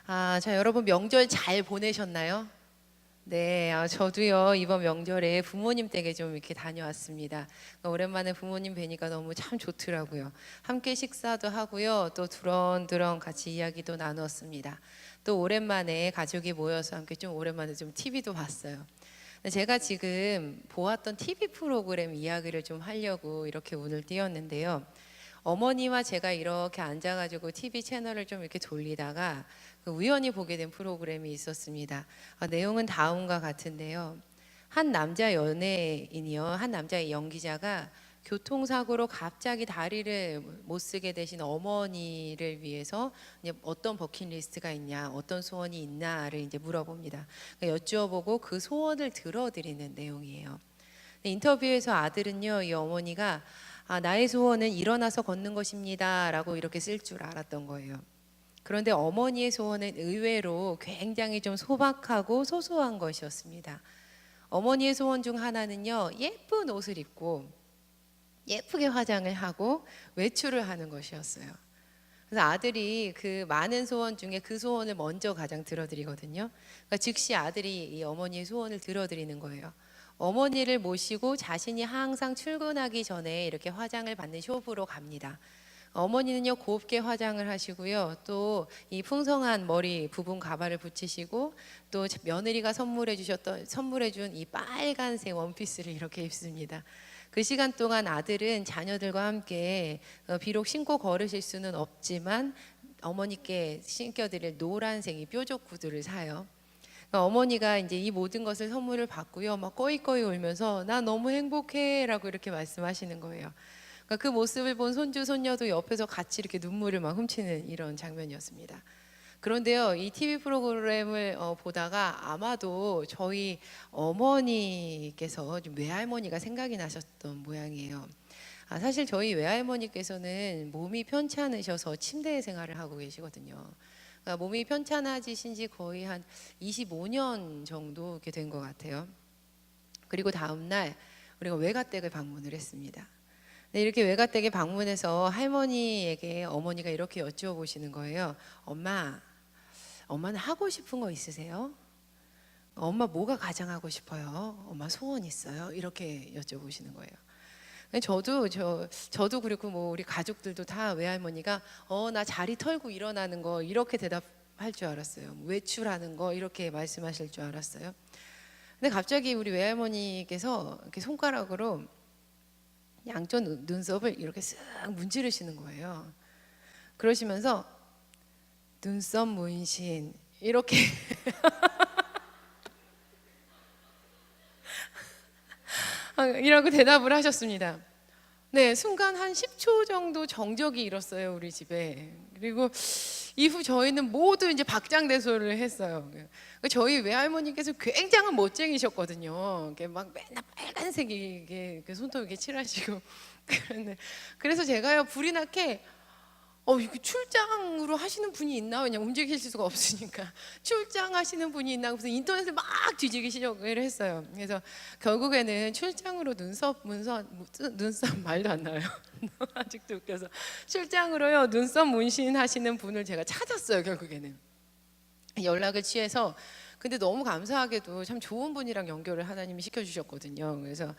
자, 여러분 명절 잘 보내셨나요? 네, 저도요, 이번 명절에 부모님 댁에 좀 이렇게 다녀왔습니다. 오랜만에 부모님 뵈니까 너무 참 좋더라고요. 함께 식사도 하고요, 또 두런두런 같이 이야기도 나눴습니다. 또 오랜만에 가족이 모여서 함께 좀 오랜만에 좀 TV도 봤어요. 제가 지금 보았던 TV 프로그램 이야기를 좀 하려고 이렇게 오늘 띄웠는데요. 어머니와 제가 이렇게 앉아가지고 TV 채널을 좀 이렇게 돌리다가 우연히 보게 된 프로그램이 있었습니다. 내용은 다음과 같은데요. 한 남자 연예인이요, 한 남자 연기자가 교통사고로 갑자기 다리를 못 쓰게 되신 어머니를 위해서 이제 어떤 버킷리스트가 있냐, 어떤 소원이 있나를 이제 물어봅니다. 그러니까 여쭈어보고 그 소원을 들어드리는 내용이에요. 인터뷰에서 아들은요, 이 어머니가 나의 소원은 일어나서 걷는 것입니다 라고 이렇게 쓸 줄 알았던 거예요. 그런데 어머니의 소원은 의외로 굉장히 좀 소박하고 소소한 것이었습니다. 어머니의 소원 중 하나는요, 예쁜 옷을 입고 예쁘게 화장을 하고 외출을 하는 것이었어요. 그래서 아들이 그 많은 소원 중에 그 소원을 먼저 가장 들어드리거든요. 그러니까 즉시 아들이 이 어머니의 소원을 들어드리는 거예요. 어머니를 모시고 자신이 항상 출근하기 전에 이렇게 화장을 받는 숍으로 갑니다. 어머니는요, 곱게 화장을 하시고요, 또 이 풍성한 머리 부분 가발을 붙이시고, 또 며느리가 선물해준 이 빨간색 원피스를 이렇게 입습니다. 그 시간 동안 아들은 자녀들과 함께 비록 신고 걸으실 수는 없지만 어머니께 신겨드릴 노란색 이 뾰족 구두를 사요. 어머니가 이제 이 모든 것을 선물을 받고요, 막 꺼이꺼이 울면서 나 너무 행복해라고 이렇게 말씀하시는 거예요. 그러니까 그 모습을 본 손주 손녀도 옆에서 같이 이렇게 눈물을 막 훔치는 이런 장면이었습니다. 그런데요, 이 TV 프로그램을 보다가 아마도 저희 어머니께서 좀 외할머니가 생각이 나셨던 모양이에요. 사실 저희 외할머니께서는 몸이 편찮으셔서 침대 생활을 하고 계시거든요. 그러니까 몸이 편찮아지신 지 거의 한 25년 정도 이렇게 된 것 같아요. 그리고 다음 날 우리가 외가댁을 방문을 했습니다. 네, 이렇게 외가댁에 방문해서 할머니에게 어머니가 이렇게 여쭈어보시는 거예요. 엄마는 하고 싶은 거 있으세요? 엄마 뭐가 가장 하고 싶어요? 엄마 소원 있어요? 이렇게 여쭤보시는 거예요. 저도 그렇고 뭐 우리 가족들도 다 외할머니가 나 자리 털고 일어나는 거 이렇게 대답할 줄 알았어요. 외출하는 거 이렇게 말씀하실 줄 알았어요. 근데 갑자기 우리 외할머니께서 이렇게 손가락으로 양쪽 눈썹을 이렇게 쓱 문지르시는 거예요. 그러시면서 눈썹 문신 이렇게 이라고 대답을 하셨습니다. 네, 순간 한 10초 정도 정적이 일었어요, 우리 집에. 그리고 이후 저희는 모두 이제 박장대소를 했어요. 저희 외할머니께서 굉장한 멋쟁이셨거든요. 이렇게 막 맨날 빨간색이 이렇게 손톱 이렇게 칠하시고 그래서 제가요, 불이 나게 이거 출장으로 하시는 분이 있나? 왜냐 움직이실 수가 없으니까 출장하시는 분이 있나? 그래서 인터넷을 막 뒤지기 시작을 했어요. 그래서 결국에는 출장으로 눈썹 말도 안 나요. 아직도 웃겨서 출장으로요 눈썹 문신 하시는 분을 제가 찾았어요. 결국에는 연락을 취해서. 근데 너무 감사하게도 참 좋은 분이랑 연결을 하나님이 시켜주셨거든요. 그래서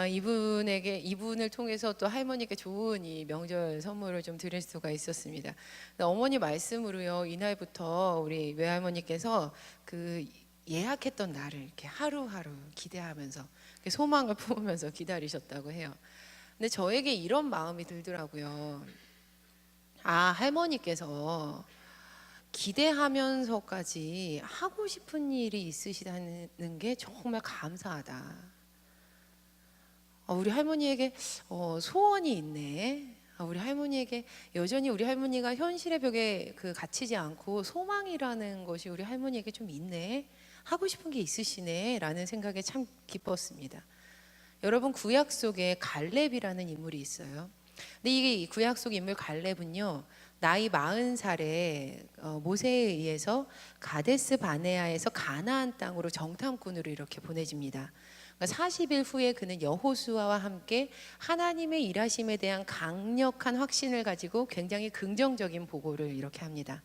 이분을 통해서 또 할머니께 좋은 이 명절 선물을 좀 드릴 수가 있었습니다. 어머니 말씀으로요, 이날부터 우리 외할머니께서 그 예약했던 날을 이렇게 하루하루 기대하면서 소망을 품으면서 기다리셨다고 해요. 근데 저에게 이런 마음이 들더라고요. 할머니께서 기대하면서까지 하고 싶은 일이 있으시다는 게 정말 감사하다. 우리 할머니에게 소원이 있네. 우리 할머니에게 여전히 우리 할머니가 현실의 벽에 갇히지 않고 소망이라는 것이 우리 할머니에게 좀 있네. 하고 싶은 게 있으시네 라는 생각에 참 기뻤습니다. 여러분, 구약 속에 갈렙이라는 인물이 있어요. 근데 이 구약 속 인물 갈렙은요, 나이 40살에 모세에 의해서 가데스 바네아에서 가나안 땅으로 정탐꾼으로 이렇게 보내집니다. 그러니까 40일 후에 그는 여호수아와 함께 하나님의 일하심에 대한 강력한 확신을 가지고 굉장히 긍정적인 보고를 이렇게 합니다.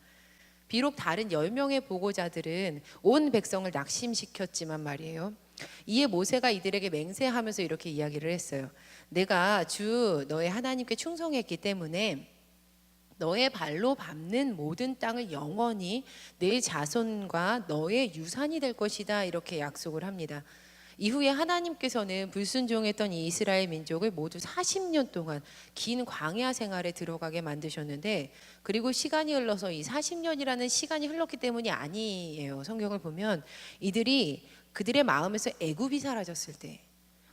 비록 다른 10명의 보고자들은 온 백성을 낙심시켰지만 말이에요. 이에 모세가 이들에게 맹세하면서 이렇게 이야기를 했어요. 내가 주 너의 하나님께 충성했기 때문에 너의 발로 밟는 모든 땅을 영원히 내 자손과 너의 유산이 될 것이다, 이렇게 약속을 합니다. 이후에 하나님께서는 불순종했던 이 이스라엘 민족을 모두 40년 동안 긴 광야 생활에 들어가게 만드셨는데, 그리고 시간이 흘러서 이 40년이라는 시간이 흘렀기 때문이 아니에요. 성경을 보면 이들이 그들의 마음에서 애굽이 사라졌을 때,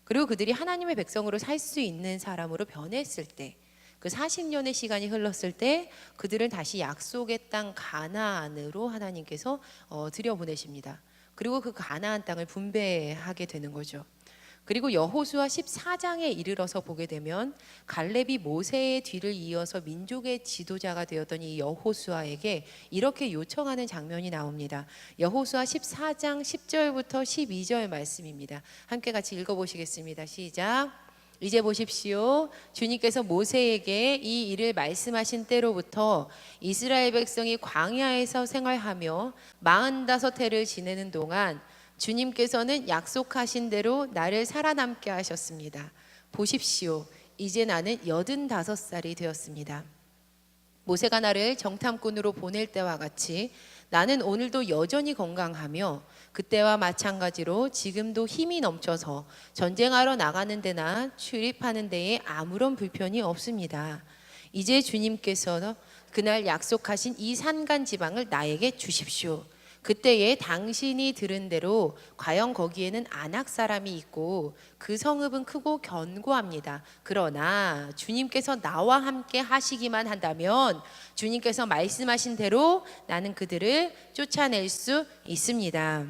그리고 그들이 하나님의 백성으로 살 수 있는 사람으로 변했을 때, 그 40년의 시간이 흘렀을 때 그들은 다시 약속의 땅 가나안으로 하나님께서 들여보내십니다. 그리고 그 가나안 땅을 분배하게 되는 거죠. 그리고 여호수아 14장에 이르러서 보게 되면 갈렙이 모세의 뒤를 이어서 민족의 지도자가 되었던 이 여호수아에게 이렇게 요청하는 장면이 나옵니다. 여호수아 14장 10절부터 12절 말씀입니다. 함께 같이 읽어보시겠습니다. 시작. 이제 보십시오. 주님께서 모세에게 이 일을 말씀하신 때로부터 이스라엘 백성이 광야에서 생활하며 45해를 지내는 동안 주님께서는 약속하신 대로 나를 살아남게 하셨습니다. 보십시오. 이제 나는 85살이 되었습니다. 모세가 나를 정탐꾼으로 보낼 때와 같이 나는 오늘도 여전히 건강하며 그때와 마찬가지로 지금도 힘이 넘쳐서 전쟁하러 나가는 데나 출입하는 데에 아무런 불편이 없습니다. 이제 주님께서 그날 약속하신 이 산간 지방을 나에게 주십시오. 그때에 당신이 들은 대로 과연 거기에는 아낙 사람이 있고 그 성읍은 크고 견고합니다. 그러나 주님께서 나와 함께 하시기만 한다면 주님께서 말씀하신 대로 나는 그들을 쫓아낼 수 있습니다.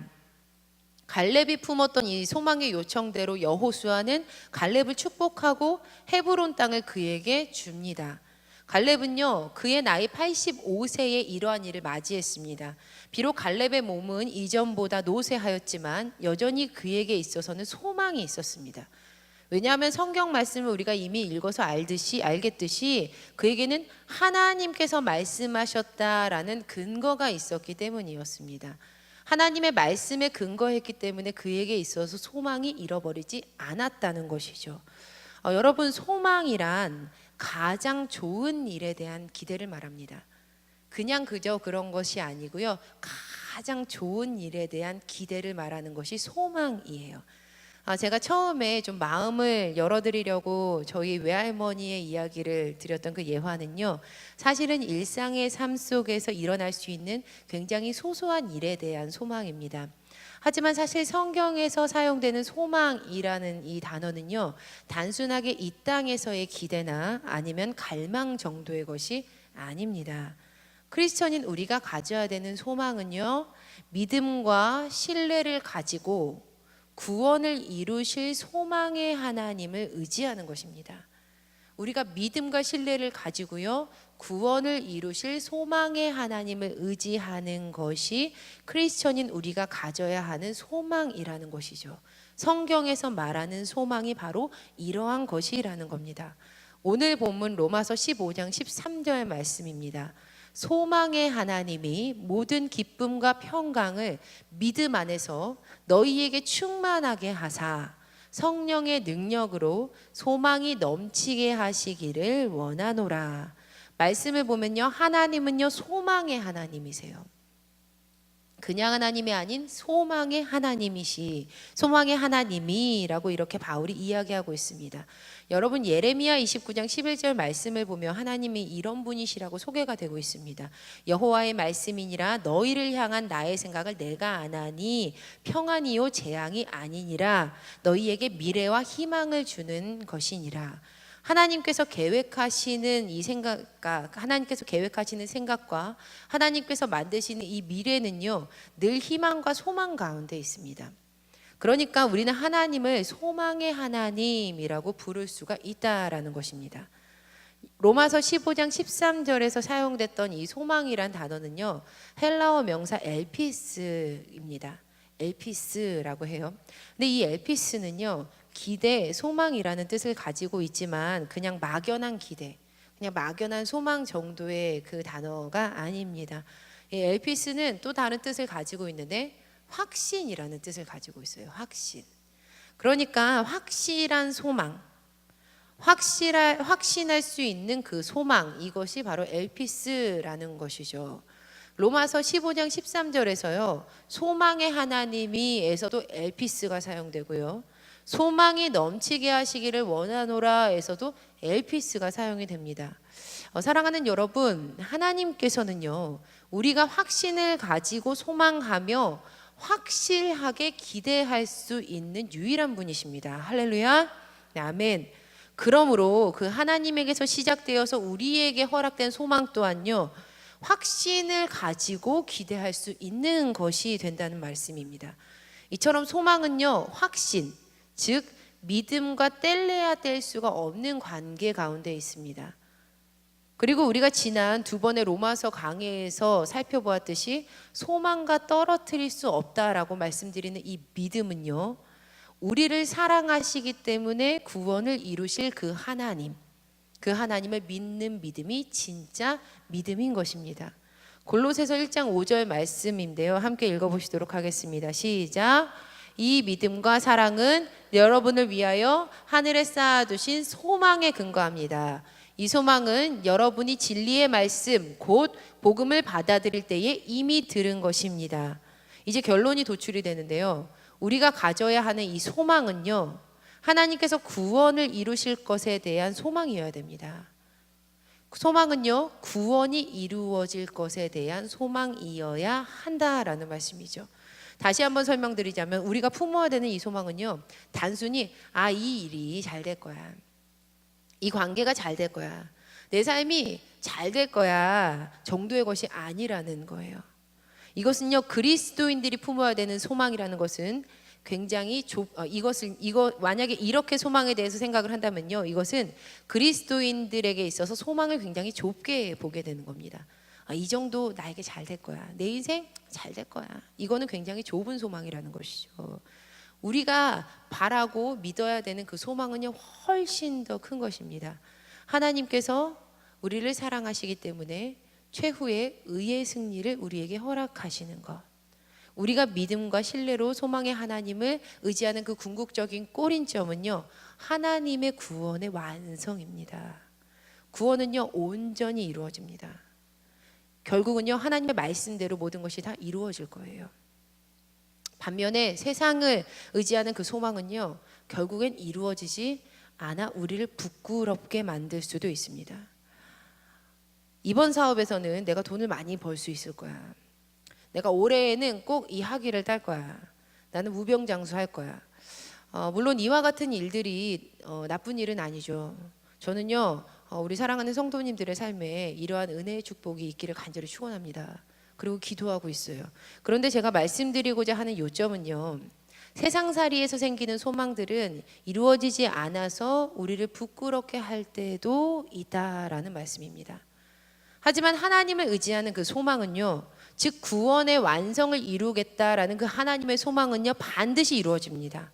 갈렙이 품었던 이 소망의 요청대로 여호수아는 갈렙을 축복하고 헤브론 땅을 그에게 줍니다. 갈렙은요, 그의 나이 85세에 이러한 일을 맞이했습니다. 비록 갈렙의 몸은 이전보다 노쇠하였지만 여전히 그에게 있어서는 소망이 있었습니다. 왜냐하면 성경 말씀을 우리가 이미 읽어서 알겠듯이 그에게는 하나님께서 말씀하셨다라는 근거가 있었기 때문이었습니다. 하나님의 말씀에 근거했기 때문에 그에게 있어서 소망이 잃어버리지 않았다는 것이죠. 여러분, 소망이란 가장 좋은 일에 대한 기대를 말합니다. 그냥 그저 그런 것이 아니고요, 가장 좋은 일에 대한 기대를 말하는 것이 소망이에요. 제가 처음에 좀 마음을 열어드리려고 저희 외할머니의 이야기를 드렸던 그 예화는요, 사실은 일상의 삶 속에서 일어날 수 있는 굉장히 소소한 일에 대한 소망입니다. 하지만 사실 성경에서 사용되는 소망이라는 이 단어는요, 단순하게 이 땅에서의 기대나 아니면 갈망 정도의 것이 아닙니다. 크리스천인 우리가 가져야 되는 소망은요, 믿음과 신뢰를 가지고 구원을 이루실 소망의 하나님을 의지하는 것입니다. 우리가 믿음과 신뢰를 가지고요, 구원을 이루실 소망의 하나님을 의지하는 것이 크리스천인 우리가 가져야 하는 소망이라는 것이죠. 성경에서 말하는 소망이 바로 이러한 것이라는 겁니다. 오늘 본문 로마서 15장 13절 말씀입니다. 소망의 하나님이 모든 기쁨과 평강을 믿음 안에서 너희에게 충만하게 하사 성령의 능력으로 소망이 넘치게 하시기를 원하노라. 말씀을 보면요, 하나님은요 소망의 하나님이세요. 그냥 하나님이 아닌 소망의 하나님이라고 이렇게 바울이 이야기하고 있습니다. 여러분, 예레미야 29장 11절 말씀을 보면 하나님이 이런 분이시라고 소개가 되고 있습니다. 여호와의 말씀이니라 너희를 향한 나의 생각을 내가 아나니 평안이요 재앙이 아니니라 너희에게 미래와 희망을 주는 것이니라. 하나님께서 계획하시는 생각과 하나님께서 만드시는 이 미래는요, 늘 희망과 소망 가운데 있습니다. 그러니까 우리는 하나님을 소망의 하나님이라고 부를 수가 있다라는 것입니다. 로마서 15장 13절에서 사용됐던 이 소망이란 단어는요, 헬라어 명사 엘피스입니다. 엘피스라고 해요. 근데 이 엘피스는요, 기대, 소망이라는 뜻을 가지고 있지만 그냥 막연한 기대, 그냥 막연한 소망 정도의 그 단어가 아닙니다. 이 엘피스는 또 다른 뜻을 가지고 있는데 확신이라는 뜻을 가지고 있어요. 확신. 그러니까 확실한 소망, 확신할 수 있는 그 소망, 이것이 바로 엘피스라는 것이죠. 로마서 15장 13절에서요. 소망의 하나님이에서도 엘피스가 사용되고요. 소망이 넘치게 하시기를 원하노라에서도 엘피스가 사용이 됩니다. 사랑하는 여러분, 하나님께서는요. 우리가 확신을 가지고 소망하며 확실하게 기대할 수 있는 유일한 분이십니다. 할렐루야. 네, 아멘. 그러므로 그 하나님에게서 시작되어서 우리에게 허락된 소망 또한요. 확신을 가지고 기대할 수 있는 것이 된다는 말씀입니다. 이처럼 소망은요. 확신, 즉 믿음과 뗄래야 뗄 수가 없는 관계 가운데 있습니다. 그리고 우리가 지난 두 번의 로마서 강해에서 살펴보았듯이 소망과 떨어뜨릴 수 없다라고 말씀드리는 이 믿음은요. 우리를 사랑하시기 때문에 구원을 이루실 그 하나님, 그 하나님을 믿는 믿음이 진짜 믿음인 것입니다. 골로새서 1장 5절 말씀인데요. 함께 읽어보시도록 하겠습니다. 시작. 이 믿음과 사랑은 여러분을 위하여 하늘에 쌓아두신 소망에 근거합니다. 이 소망은 여러분이 진리의 말씀, 곧 복음을 받아들일 때에 이미 들은 것입니다. 이제 결론이 도출이 되는데요. 우리가 가져야 하는 이 소망은요. 하나님께서 구원을 이루실 것에 대한 소망이어야 됩니다. 소망은요. 구원이 이루어질 것에 대한 소망이어야 한다라는 말씀이죠. 다시 한번 설명드리자면 우리가 품어야 되는 이 소망은요. 단순히 이 일이 잘 될 거야. 이 관계가 잘 될 거야. 내 삶이 잘 될 거야 정도의 것이 아니라는 거예요. 이것은요. 그리스도인들이 품어야 되는 소망이라는 것은 굉장히 만약에 이렇게 소망에 대해서 생각을 한다면요. 이것은 그리스도인들에게 있어서 소망을 굉장히 좁게 보게 되는 겁니다. 이 정도 나에게 잘 될 거야. 내 인생 잘 될 거야. 이거는 굉장히 좁은 소망이라는 것이죠. 우리가 바라고 믿어야 되는 그 소망은요. 훨씬 더 큰 것입니다. 하나님께서 우리를 사랑하시기 때문에 최후의 의의 승리를 우리에게 허락하시는 것. 우리가 믿음과 신뢰로 소망의 하나님을 의지하는 그 궁극적인 꼬린점은요. 하나님의 구원의 완성입니다. 구원은요. 온전히 이루어집니다. 결국은요. 하나님의 말씀대로 모든 것이 다 이루어질 거예요. 반면에 세상을 의지하는 그 소망은요. 결국엔 이루어지지 않아 우리를 부끄럽게 만들 수도 있습니다. 이번 사업에서는 내가 돈을 많이 벌 수 있을 거야. 내가 올해에는 꼭 이 학위를 딸 거야. 나는 무병장수할 거야. 물론 이와 같은 일들이 나쁜 일은 아니죠. 저는요. 우리 사랑하는 성도님들의 삶에 이러한 은혜의 축복이 있기를 간절히 축원합니다. 그리고 기도하고 있어요. 그런데 제가 말씀드리고자 하는 요점은요. 세상살이에서 생기는 소망들은 이루어지지 않아서 우리를 부끄럽게 할 때도 있다라는 말씀입니다. 하지만 하나님을 의지하는 그 소망은요. 즉 구원의 완성을 이루겠다라는 그 하나님의 소망은요. 반드시 이루어집니다.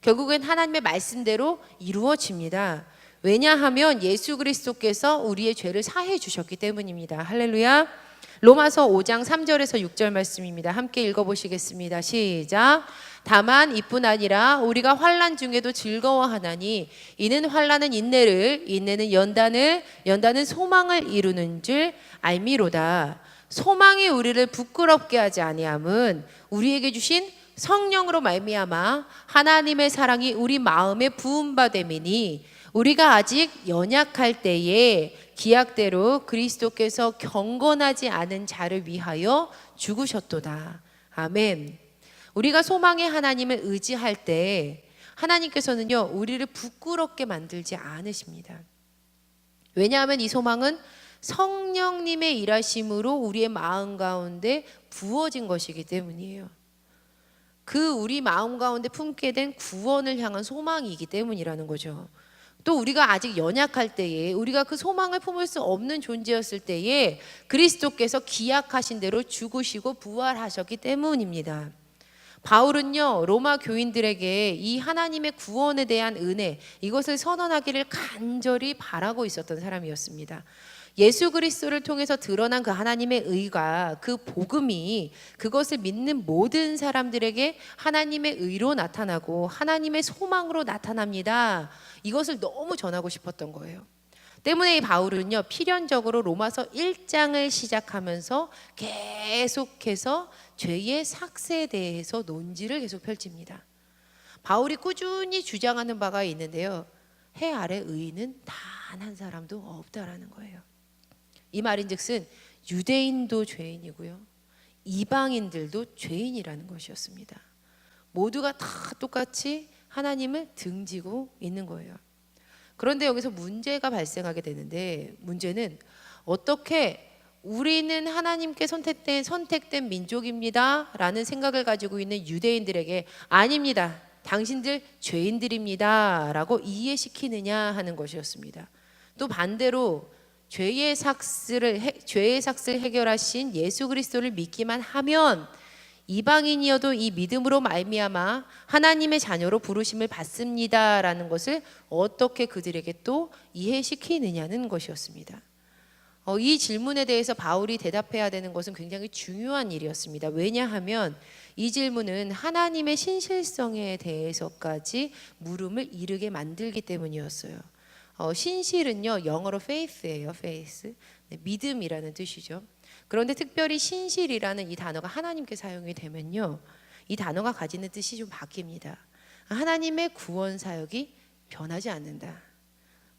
결국엔 하나님의 말씀대로 이루어집니다. 왜냐하면 예수 그리스도께서 우리의 죄를 사해 주셨기 때문입니다. 할렐루야. 로마서 5장 3절에서 6절 말씀입니다. 함께 읽어보시겠습니다. 시작. 다만 이뿐 아니라 우리가 환난 중에도 즐거워하나니 이는 환난은 인내를, 인내는 연단을, 연단은 소망을 이루는 줄 알미로다. 소망이 우리를 부끄럽게 하지 아니함은 우리에게 주신 성령으로 말미암아 하나님의 사랑이 우리 마음에 부음받음이니 우리가 아직 연약할 때에 기약대로 그리스도께서 경건하지 않은 자를 위하여 죽으셨도다. 아멘. 우리가 소망의 하나님을 의지할 때 하나님께서는요 우리를 부끄럽게 만들지 않으십니다. 왜냐하면 이 소망은 성령님의 일하심으로 우리의 마음 가운데 부어진 것이기 때문이에요. 그 우리 마음 가운데 품게 된 구원을 향한 소망이기 때문이라는 거죠. 또 우리가 아직 연약할 때에 우리가 그 소망을 품을 수 없는 존재였을 때에 그리스도께서 기약하신 대로 죽으시고 부활하셨기 때문입니다. 바울은요 로마 교인들에게 이 하나님의 구원에 대한 은혜 이것을 선언하기를 간절히 바라고 있었던 사람이었습니다. 예수 그리스도를 통해서 드러난 그 하나님의 의가, 그 복음이 그것을 믿는 모든 사람들에게 하나님의 의로 나타나고 하나님의 소망으로 나타납니다. 이것을 너무 전하고 싶었던 거예요. 때문에 이 바울은요, 필연적으로 로마서 1장을 시작하면서 계속해서 죄의 삭스에 대해서 논지를 계속 펼칩니다. 바울이 꾸준히 주장하는 바가 있는데요, 해 아래 의인은 단 한 사람도 없다라는 거예요. 이 말인즉슨 유대인도 죄인이고요, 이방인들도 죄인이라는 것이었습니다. 모두가 다 똑같이 하나님을 등지고 있는 거예요. 그런데 여기서 문제가 발생하게 되는데, 문제는 어떻게 우리는 하나님께 선택된 민족입니다 라는 생각을 가지고 있는 유대인들에게 아닙니다, 당신들 죄인들입니다 라고 이해시키느냐 하는 것이었습니다. 또 반대로 죄의 삭스를 해결하신 예수 그리스도를 믿기만 하면 이방인이어도 이 믿음으로 말미암아 하나님의 자녀로 부르심을 받습니다라는 것을 어떻게 그들에게 또 이해시키느냐는 것이었습니다. 이 질문에 대해서 바울이 대답해야 되는 것은 굉장히 중요한 일이었습니다. 왜냐하면 이 질문은 하나님의 신실성에 대해서까지 물음을 이르게 만들기 때문이었어요. 신실은요, 영어로 faith예요. faith. 네, 믿음이라는 뜻이죠. 그런데 특별히 신실이라는 이 단어가 하나님께 사용이 되면요, 이 단어가 가지는 뜻이 좀 바뀝니다. 하나님의 구원 사역이 변하지 않는다,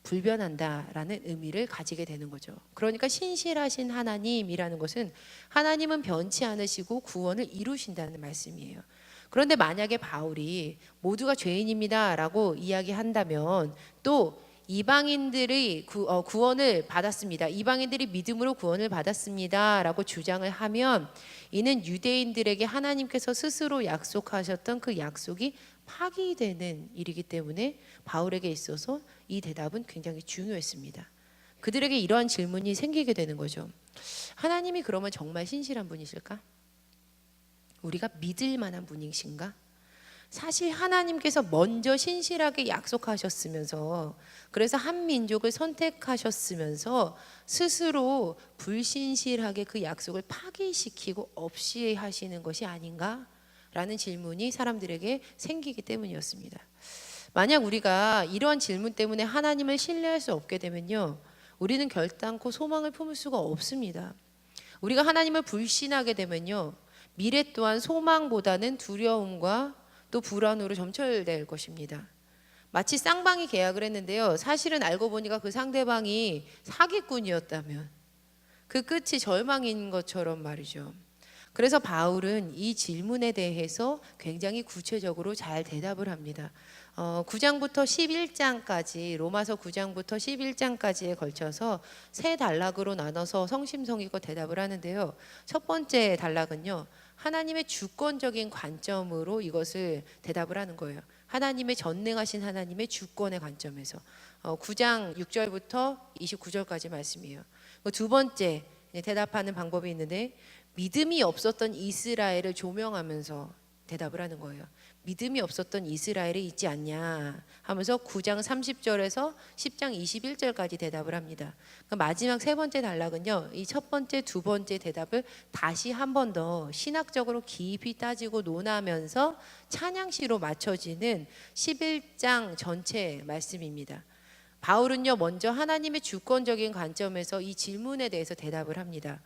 불변한다라는 의미를 가지게 되는 거죠. 그러니까 신실하신 하나님이라는 것은 하나님은 변치 않으시고 구원을 이루신다는 말씀이에요. 그런데 만약에 바울이 모두가 죄인입니다라고 이야기한다면, 또 이방인들이 구원을 받았습니다, 이방인들이 믿음으로 구원을 받았습니다 라고 주장을 하면, 이는 유대인들에게 하나님께서 스스로 약속하셨던 그 약속이 파기되는 일이기 때문에 바울에게 있어서 이 대답은 굉장히 중요했습니다. 그들에게 이러한 질문이 생기게 되는 거죠. 하나님이 그러면 정말 신실한 분이실까? 우리가 믿을 만한 분이신가? 사실 하나님께서 먼저 신실하게 약속하셨으면서, 그래서 한 민족을 선택하셨으면서 스스로 불신실하게 그 약속을 파기시키고 없이 하시는 것이 아닌가? 라는 질문이 사람들에게 생기기 때문이었습니다. 만약 우리가 이러한 질문 때문에 하나님을 신뢰할 수 없게 되면요, 우리는 결단코 소망을 품을 수가 없습니다. 우리가 하나님을 불신하게 되면요, 미래 또한 소망보다는 두려움과 또 불안으로 점철될 것입니다. 마치 쌍방이 계약을 했는데요, 사실은 알고 보니까 그 상대방이 사기꾼이었다면 그 끝이 절망인 것처럼 말이죠. 그래서 바울은 이 질문에 대해서 굉장히 구체적으로 잘 대답을 합니다. 9장부터 11장까지, 로마서 9장부터 11장까지에 걸쳐서 세 단락으로 나눠서 성심성의껏 대답을 하는데요, 첫 번째 단락은요, 하나님의 주권적인 관점으로 이것을 대답을 하는 거예요. 하나님의 전능하신 하나님의 주권의 관점에서 9장 6절부터 29절까지 말씀이에요. 두 번째 대답하는 방법이 있는데, 믿음이 없었던 이스라엘을 조명하면서 대답을 하는 거예요. 믿음이 없었던 이스라엘이 있지 않냐 하면서 9장 30절에서 10장 21절까지 대답을 합니다. 그러니까 마지막 세 번째 단락은요, 이 첫 번째, 두 번째 대답을 다시 한 번 더 신학적으로 깊이 따지고 논하면서 찬양시로 맞춰지는 11장 전체 말씀입니다. 바울은요, 먼저 하나님의 주권적인 관점에서 이 질문에 대해서 대답을 합니다.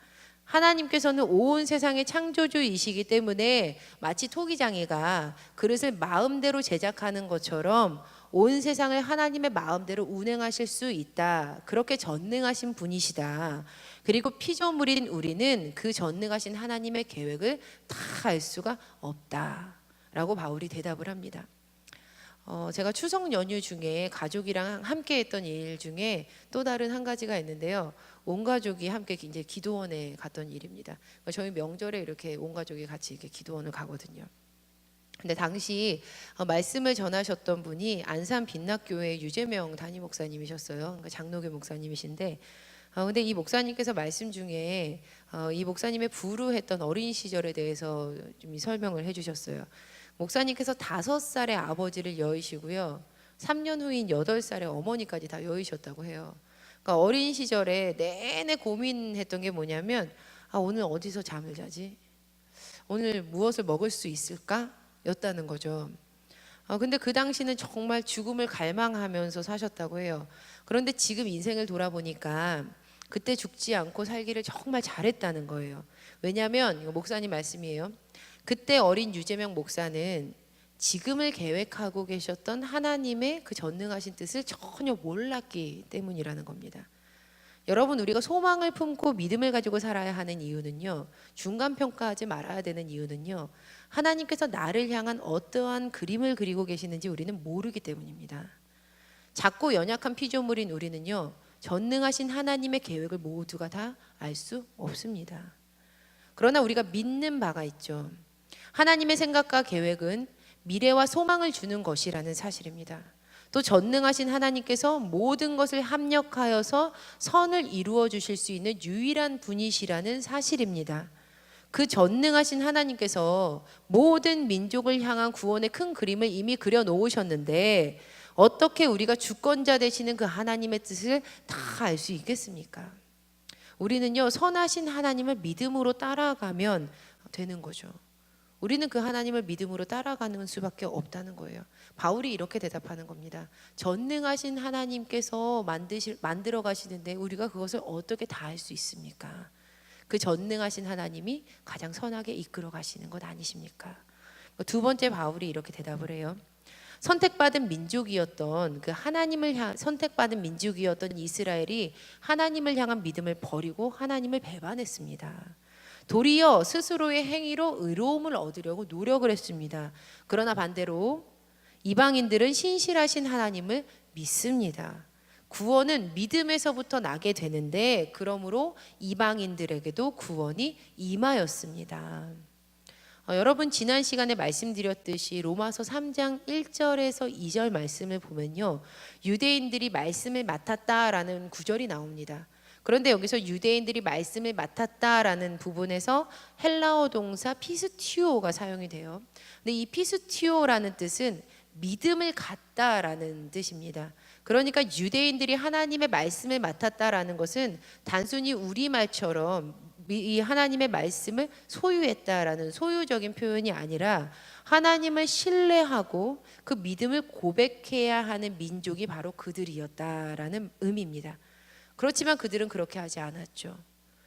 하나님께서는 온 세상의 창조주이시기 때문에 마치 토기장이가 그릇을 마음대로 제작하는 것처럼 온 세상을 하나님의 마음대로 운행하실 수 있다, 그렇게 전능하신 분이시다. 그리고 피조물인 우리는 그 전능하신 하나님의 계획을 다 알 수가 없다 라고 바울이 대답을 합니다. 제가 추석 연휴 중에 가족이랑 함께 했던 일 중에 또 다른 한 가지가 있는데요, 온 가족이 함께 이제 기도원에 갔던 일입니다. 저희 명절에 이렇게 온 가족이 같이 이렇게 기도원을 가거든요. 근데 당시 말씀을 전하셨던 분이 안산 빛락교회 유재명 담임 목사님이셨어요. 그러니까 장로교 목사님이신데, 근데 이 목사님께서 말씀 중에 이 목사님의 부르했던 어린 시절에 대해서 좀 설명을 해주셨어요. 목사님께서 5살의 아버지를 여의시고요, 3년 후인 8살의 어머니까지 다 여의셨다고 해요. 그러니까 어린 시절에 내내 고민했던 게 뭐냐면, 오늘 어디서 잠을 자지? 오늘 무엇을 먹을 수 있을까? 였다는 거죠. 근데 그 당시는 정말 죽음을 갈망하면서 사셨다고 해요. 그런데 지금 인생을 돌아보니까 그때 죽지 않고 살기를 정말 잘했다는 거예요. 왜냐하면 이거 목사님 말씀이에요. 그때 어린 유재명 목사는 지금을 계획하고 계셨던 하나님의 그 전능하신 뜻을 전혀 몰랐기 때문이라는 겁니다. 여러분, 우리가 소망을 품고 믿음을 가지고 살아야 하는 이유는요, 중간평가하지 말아야 되는 이유는요, 하나님께서 나를 향한 어떠한 그림을 그리고 계시는지 우리는 모르기 때문입니다. 작고 연약한 피조물인 우리는요, 전능하신 하나님의 계획을 모두가 다 알 수 없습니다. 그러나 우리가 믿는 바가 있죠. 하나님의 생각과 계획은 미래와 소망을 주는 것이라는 사실입니다. 또 전능하신 하나님께서 모든 것을 합력하여서 선을 이루어 주실 수 있는 유일한 분이시라는 사실입니다. 그 전능하신 하나님께서 모든 민족을 향한 구원의 큰 그림을 이미 그려 놓으셨는데 어떻게 우리가 주권자 되시는 그 하나님의 뜻을 다 알 수 있겠습니까? 우리는요, 선하신 하나님을 믿음으로 따라가면 되는 거죠. 우리는 그 하나님을 믿음으로 따라가는 수밖에 없다는 거예요. 바울이 이렇게 대답하는 겁니다. 전능하신 하나님께서 만들어 가시는데 우리가 그것을 어떻게 다 할 수 있습니까? 그 전능하신 하나님이 가장 선하게 이끌어 가시는 것 아니십니까? 두 번째, 바울이 이렇게 대답을 해요. 선택받은 민족이었던 선택받은 민족이었던 이스라엘이 하나님을 향한 믿음을 버리고 하나님을 배반했습니다. 도리어 스스로의 행위로 의로움을 얻으려고 노력을 했습니다. 그러나 반대로 이방인들은 신실하신 하나님을 믿습니다. 구원은 믿음에서부터 나게 되는데 그러므로 이방인들에게도 구원이 임하였습니다. 여러분, 지난 시간에 말씀드렸듯이 로마서 3장 1절에서 2절 말씀을 보면요, 유대인들이 말씀을 맡았다라는 구절이 나옵니다. 그런데 여기서 유대인들이 말씀을 맡았다라는 부분에서 헬라어 동사 피스티오가 사용이 돼요. 근데 이 피스티오라는 뜻은 믿음을 갖다라는 뜻입니다. 그러니까 유대인들이 하나님의 말씀을 맡았다라는 것은 단순히 우리말처럼 이 하나님의 말씀을 소유했다라는 소유적인 표현이 아니라 하나님을 신뢰하고 그 믿음을 고백해야 하는 민족이 바로 그들이었다라는 의미입니다. 그렇지만 그들은 그렇게 하지 않았죠.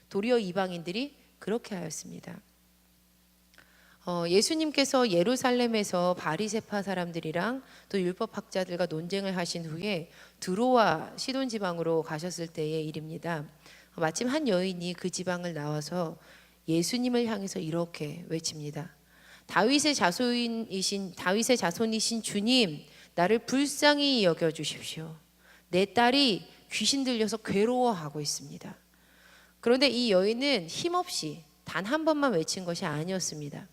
도리어 이방인들이 그렇게 하였습니다. 예수님께서 예루살렘에서 바리새파 사람들이랑 또 율법학자들과 논쟁을 하신 후에 드로아 시돈 지방으로 가셨을 때의 일입니다. 마침 한 여인이 그 지방을 나와서 예수님을 향해서 이렇게 외칩니다. 다윗의 자손이신 주님, 나를 불쌍히 여겨 주십시오. 내 딸이 귀신 들려서 괴로워하고 있습니다. 그런데 이 여인은 힘없이 단 한 번만 외친 것이 아니었습니다.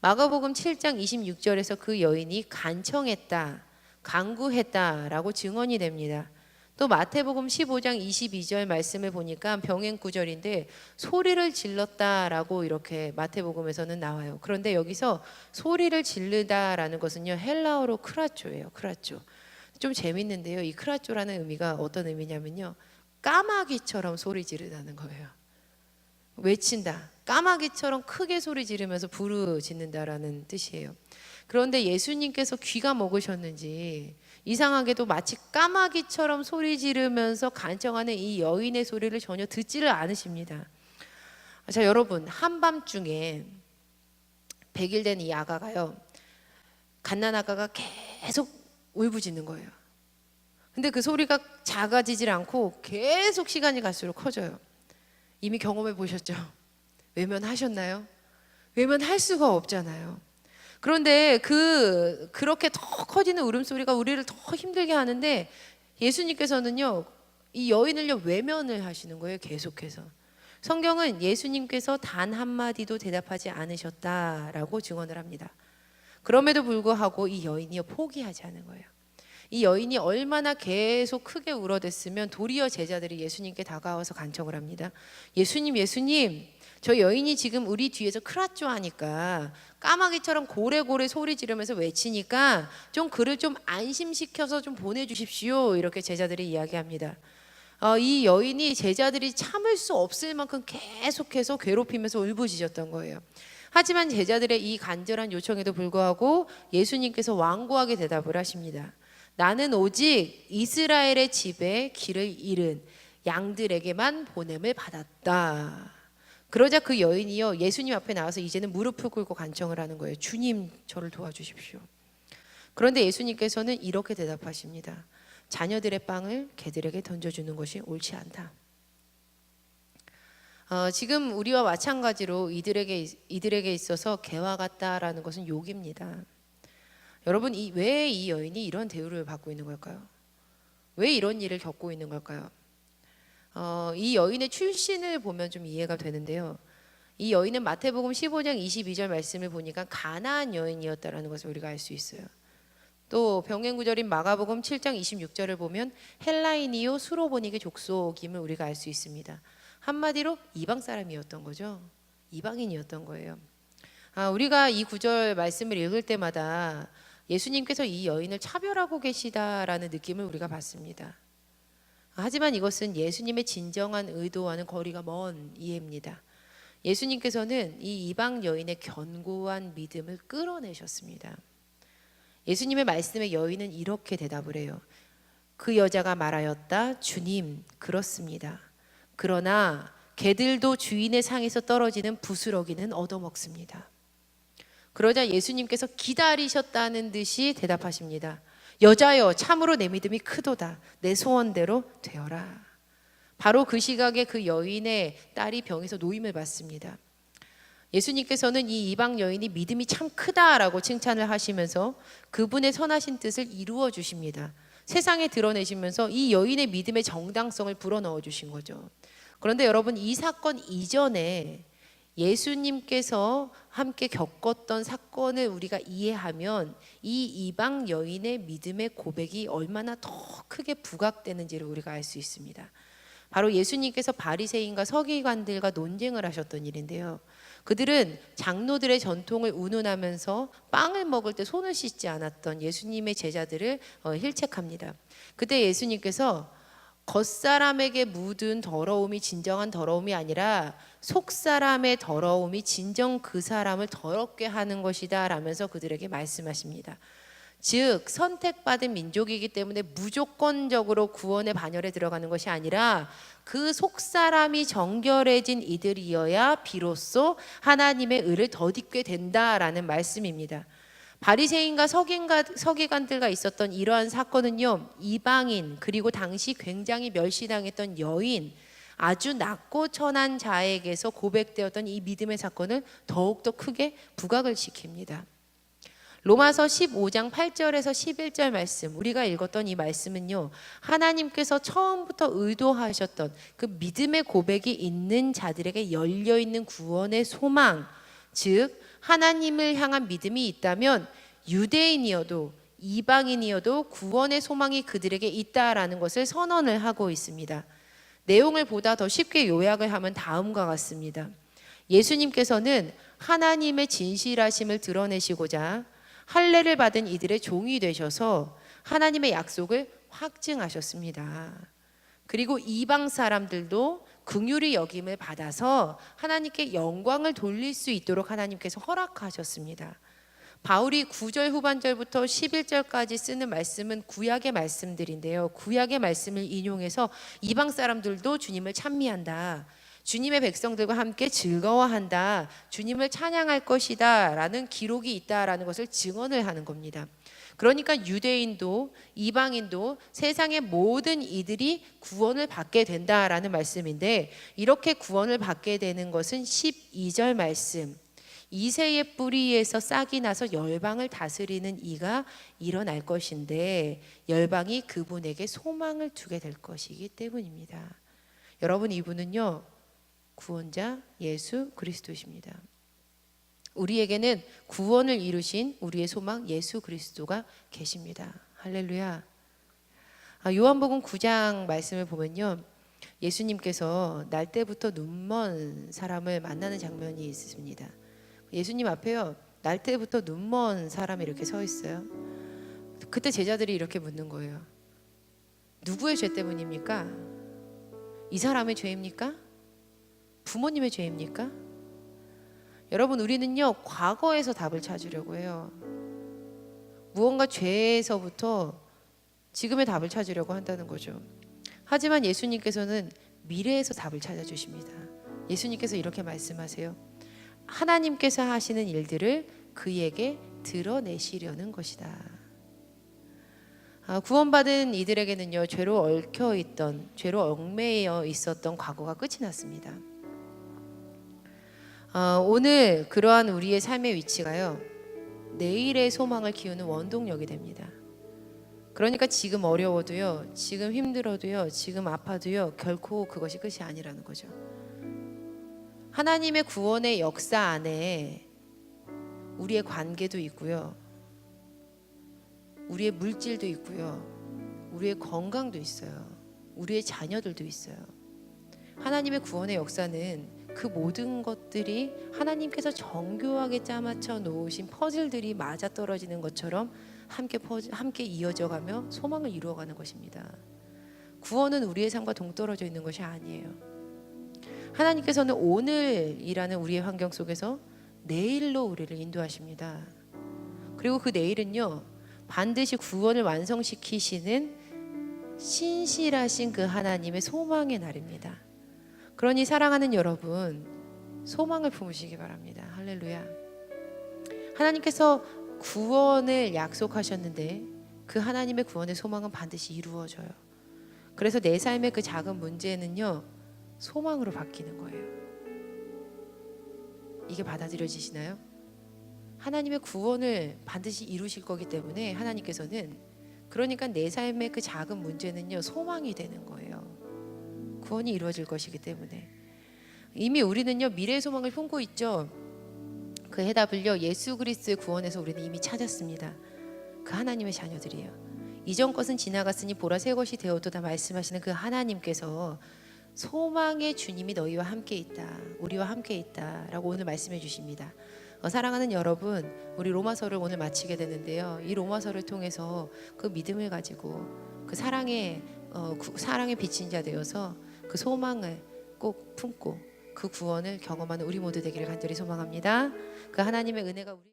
마가복음 7장 26절에서 그 여인이 간청했다, 간구했다라고 증언이 됩니다. 또 마태복음 15장 22절 말씀을 보니까 병행 구절인데 소리를 질렀다라고 이렇게 마태복음에서는 나와요. 그런데 여기서 소리를 지르다라는 것은요, 헬라어로 크라쪼예요. 크라쪼. 좀 재밌는데요. 이 크라쪼라는 의미가 어떤 의미냐면요, 까마귀처럼 소리 지르다는 거예요. 외친다. 까마귀처럼 크게 소리 지르면서 부르짖는다라는 뜻이에요. 그런데 예수님께서 귀가 먹으셨는지 이상하게도 마치 까마귀처럼 소리 지르면서 간청하는 이 여인의 소리를 전혀 듣지를 않으십니다. 자, 여러분, 한밤중에 100일 된 이 아가가요, 갓난아가가 계속 울부짖는 거예요. 근데 그 소리가 작아지질 않고 계속 시간이 갈수록 커져요. 이미 경험해 보셨죠? 외면하셨나요? 외면할 수가 없잖아요. 그런데 그렇게 더 커지는 울음소리가 우리를 더 힘들게 하는데 예수님께서는요, 이 여인을요 외면을 하시는 거예요. 계속해서. 성경은 예수님께서 단 한마디도 대답하지 않으셨다라고 증언을 합니다. 그럼에도 불구하고 이 여인이요 포기하지 않은 거예요. 이 여인이 얼마나 계속 크게 울어댔으면 도리어 제자들이 예수님께 다가와서 간청을 합니다. 예수님, 저 여인이 지금 우리 뒤에서 크라쪼 하니까 까마귀처럼 고래고래 소리 지르면서 외치니까 좀 그를 좀 안심시켜서 좀 보내주십시오. 이렇게 제자들이 이야기합니다. 이 여인이 제자들이 참을 수 없을 만큼 계속해서 괴롭히면서 울부짖었던 거예요. 하지만 제자들의 이 간절한 요청에도 불구하고 예수님께서 완고하게 대답을 하십니다. 나는 오직 이스라엘의 집에 길을 잃은 양들에게만 보냄을 받았다. 그러자 그 여인이요, 예수님 앞에 나와서 이제는 무릎을 꿇고 간청을 하는 거예요. 주님, 저를 도와주십시오. 그런데 예수님께서는 이렇게 대답하십니다. 자녀들의 빵을 개들에게 던져주는 것이 옳지 않다. 지금 우리와 마찬가지로 이들에게 있어서 개와 같다라는 것은 욕입니다. 여러분, 왜 이 여인이 이런 대우를 받고 있는 걸까요? 왜 이런 일을 겪고 있는 걸까요? 이 여인의 출신을 보면 좀 이해가 되는데요. 이 여인은 마태복음 15장 22절 말씀을 보니까 가나안 여인이었다라는 것을 우리가 알 수 있어요. 또 병행 구절인 마가복음 7장 26절을 보면 헬라인이요 수로보닉의 족속임을 우리가 알 수 있습니다. 한마디로 이방 사람이었던 거죠. 이방인이었던 거예요. 우리가 이 구절 말씀을 읽을 때마다 예수님께서 이 여인을 차별하고 계시다라는 느낌을 우리가 받습니다. 하지만 이것은 예수님의 진정한 의도와는 거리가 먼 이해입니다. 예수님께서는 이 이방 여인의 견고한 믿음을 끌어내셨습니다. 예수님의 말씀에 여인은 이렇게 대답을 해요. 그 여자가 말하였다. 주님, 그렇습니다. 그러나 개들도 주인의 상에서 떨어지는 부스러기는 얻어먹습니다. 그러자 예수님께서 기다리셨다는 듯이 대답하십니다. 여자여, 참으로 내 믿음이 크도다. 내 소원대로 되어라. 바로 그 시각에 그 여인의 딸이 병에서 노임을 받습니다. 예수님께서는 이 이방 여인이 믿음이 참 크다라고 칭찬을 하시면서 그분의 선하신 뜻을 이루어 주십니다. 세상에 드러내시면서 이 여인의 믿음의 정당성을 불어넣어 주신 거죠. 그런데 여러분, 이 사건 이전에 예수님께서 함께 겪었던 사건을 우리가 이해하면 이 이방 여인의 믿음의 고백이 얼마나 더 크게 부각되는지를 우리가 알 수 있습니다. 바로 예수님께서 바리새인과 서기관들과 논쟁을 하셨던 일인데요. 그들은 장로들의 전통을 운운하면서 빵을 먹을 때 손을 씻지 않았던 예수님의 제자들을 힐책합니다. 그때 예수님께서 겉사람에게 묻은 더러움이 진정한 더러움이 아니라 속사람의 더러움이 진정 그 사람을 더럽게 하는 것이다 라면서 그들에게 말씀하십니다. 즉 선택받은 민족이기 때문에 무조건적으로 구원의 반열에 들어가는 것이 아니라 그 속사람이 정결해진 이들이어야 비로소 하나님의 의를 덧입게 된다라는 말씀입니다. 바리새인과 서기관들과 있었던 이러한 사건은요, 이방인 그리고 당시 굉장히 멸시당했던 여인, 아주 낮고 천한 자에게서 고백되었던 이 믿음의 사건을 더욱더 크게 부각을 시킵니다. 로마서 15장 8절에서 11절 말씀, 우리가 읽었던 이 말씀은요, 하나님께서 처음부터 의도하셨던 그 믿음의 고백이 있는 자들에게 열려있는 구원의 소망, 즉 하나님을 향한 믿음이 있다면 유대인이어도 이방인이어도 구원의 소망이 그들에게 있다라는 것을 선언을 하고 있습니다. 내용을 보다 더 쉽게 요약을 하면 다음과 같습니다. 예수님께서는 하나님의 진실하심을 드러내시고자 할례를 받은 이들의 종이 되셔서 하나님의 약속을 확증하셨습니다. 그리고 이방 사람들도 긍휼히 여김을 받아서 하나님께 영광을 돌릴 수 있도록 하나님께서 허락하셨습니다. 바울이 9절 후반절부터 11절까지 쓰는 말씀은 구약의 말씀들인데요. 구약의 말씀을 인용해서 이방 사람들도 주님을 찬미한다, 주님의 백성들과 함께 즐거워한다, 주님을 찬양할 것이다 라는 기록이 있다라는 것을 증언을 하는 겁니다. 그러니까 유대인도 이방인도 세상의 모든 이들이 구원을 받게 된다라는 말씀인데, 이렇게 구원을 받게 되는 것은 12절 말씀, 이새의 뿌리에서 싹이 나서 열방을 다스리는 이가 일어날 것인데 열방이 그분에게 소망을 두게 될 것이기 때문입니다. 여러분, 이분은요 구원자 예수 그리스도십니다. 우리에게는 구원을 이루신 우리의 소망 예수 그리스도가 계십니다. 할렐루야. 요한복음 9장 말씀을 보면요, 예수님께서 날 때부터 눈먼 사람을 만나는 장면이 있습니다. 예수님 앞에요, 날 때부터 눈먼 사람이 이렇게 서 있어요. 그때 제자들이 이렇게 묻는 거예요. 누구의 죄 때문입니까? 이 사람의 죄입니까? 부모님의 죄입니까? 여러분, 우리는요 과거에서 답을 찾으려고 해요. 무언가 죄에서부터 지금의 답을 찾으려고 한다는 거죠. 하지만 예수님께서는 미래에서 답을 찾아주십니다. 예수님께서 이렇게 말씀하세요. 하나님께서 하시는 일들을 그에게 드러내시려는 것이다. 구원받은 이들에게는요 죄로 얽혀 있던, 죄로 얽매여 있었던 과거가 끝이 났습니다. 오늘 그러한 우리의 삶의 위치가요 내일의 소망을 키우는 원동력이 됩니다. 그러니까 지금 어려워도요, 지금 힘들어도요, 지금 아파도요 결코 그것이 끝이 아니라는 거죠. 하나님의 구원의 역사 안에 우리의 관계도 있고요, 우리의 물질도 있고요, 우리의 건강도 있어요, 우리의 자녀들도 있어요. 하나님의 구원의 역사는 그 모든 것들이 하나님께서 정교하게 짜맞춰 놓으신 퍼즐들이 맞아떨어지는 것처럼 함께 이어져가며 소망을 이루어가는 것입니다. 구원은 우리의 삶과 동떨어져 있는 것이 아니에요. 하나님께서는 오늘이라는 우리의 환경 속에서 내일로 우리를 인도하십니다. 그리고 그 내일은요 반드시 구원을 완성시키시는 신실하신 그 하나님의 소망의 날입니다. 그러니 사랑하는 여러분, 소망을 품으시기 바랍니다. 할렐루야. 하나님께서 구원을 약속하셨는데 그 하나님의 구원의 소망은 반드시 이루어져요. 그래서 내 삶의 그 작은 문제는요 소망으로 바뀌는 거예요. 이게 받아들여지시나요? 하나님의 구원을 반드시 이루실 거기 때문에 하나님께서는, 그러니까 내 삶의 그 작은 문제는요 소망이 되는 거예요. 구원이 이루어질 것이기 때문에. 이미 우리는요 미래의 소망을 품고 있죠. 그 해답을요 예수 그리스도의 구원에서 우리는 이미 찾았습니다. 그 하나님의 자녀들이에요. 이전 것은 지나갔으니 보라 새 것이 되었도다 말씀하시는 그 하나님께서 소망의 주님이 너희와 함께 있다, 우리와 함께 있다 라고 오늘 말씀해 주십니다. 사랑하는 여러분, 우리 로마서를 오늘 마치게 되는데요, 이 로마서를 통해서 그 믿음을 가지고 그 사랑의 빛인 자 되어서 그 소망을 꼭 품고 그 구원을 경험하는 우리 모두 되기를 간절히 소망합니다. 그 하나님의 은혜가 우리